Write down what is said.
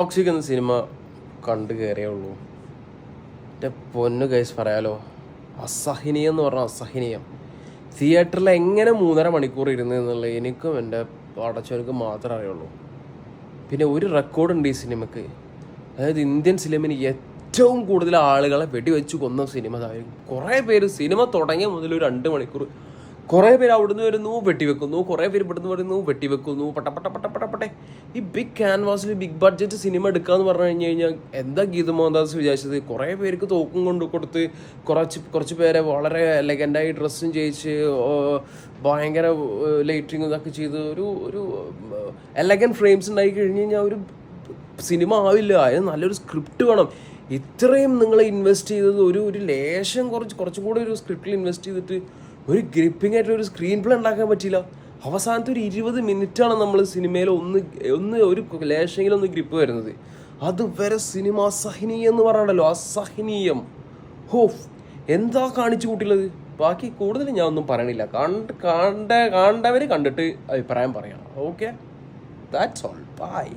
Toxic എന്ന cinema കണ്ടു കയറിയേ ഉള്ളൂ. എൻ്റെ പൊന്നു ഗൈസ് പറയാലോ, അസഹനീയം എന്ന് പറഞ്ഞാൽ അസഹനീയം. തിയേറ്ററിൽ എങ്ങനെ 3.5 മണിക്കൂർ ഇരുന്ന് എന്നുള്ളത് എനിക്കും എൻ്റെ അടച്ചവർക്ക് മാത്രമേ അറിയുള്ളൂ. പിന്നെ ഒരു റെക്കോർഡുണ്ട് ഈ സിനിമയ്ക്ക്. അതായത് ഇന്ത്യൻ സിനിമയിൽ ഏറ്റവും കൂടുതൽ ആളുകളെ വെടിവെച്ച് കൊന്ന സിനിമ അതായിരുന്നു. കുറേ പേര് സിനിമ തുടങ്ങിയ മുതൽ ഒരു 2 മണിക്കൂർ കുറേ പേര് അവിടുന്ന് വരുന്നു വെട്ടിവെക്കുന്നു, കുറേ പേര് ഇവിടുന്ന് വരുന്നു വെട്ടിവെക്കുന്നു, പട്ടപ്പട്ടെ. ഈ ബിഗ് ക്യാൻവാസിൽ ബിഗ് ബഡ്ജറ്റ് സിനിമ എടുക്കാന്ന് പറഞ്ഞു കഴിഞ്ഞാൽ എന്താ ഗീതു മോഹൻദാസ് വിചാരിച്ചത്? കുറേ പേർക്ക് തോക്കും കൊണ്ട് കൊടുത്ത് കുറച്ച് പേരെ വളരെ എലഗൻ്റായി ഡ്രസ്സും ചെയ്യിച്ച് ഭയങ്കര ലൈറ്റിങ്ങും ഇതൊക്കെ ചെയ്ത് ഒരു എലഗൻ ഫ്രെയിംസ് ഉണ്ടായി കഴിഞ്ഞ് കഴിഞ്ഞാൽ ഒരു സിനിമ ആവില്ല. അതിന് നല്ലൊരു സ്ക്രിപ്റ്റ് വേണം. ഇത്രയും നിങ്ങൾ ഇൻവെസ്റ്റ് ചെയ്തത് ഒരു ലേശം കുറച്ചും കൂടെ ഒരു സ്ക്രിപ്റ്റിൽ ഇൻവെസ്റ്റ് ചെയ്തിട്ട് ഒരു ഗ്രിപ്പിംഗ് ആയിട്ട് ഒരു സ്ക്രീൻ പ്ലേ ഉണ്ടാക്കാൻ പറ്റില്ല. അവസാനത്തെ ഒരു 20 മിനിറ്റാണ് നമ്മൾ സിനിമയിൽ ഒന്ന് ഒരു ലേശമെങ്കിലും ഒന്ന് ഗ്രിപ്പ് വരുന്നത്. അതുവരെ സിനിമ അസഹനീയം എന്ന് പറയണല്ലോ, അസഹനീയം. ഹോഫ് എന്താ കാണിച്ചു കൂട്ടിയുള്ളത്. ബാക്കി കൂടുതൽ ഞാൻ ഒന്നും പറയണില്ല. കണ്ടവർ കണ്ടിട്ട് അഭിപ്രായം പറയാം. Okay, that's all. ബൈ.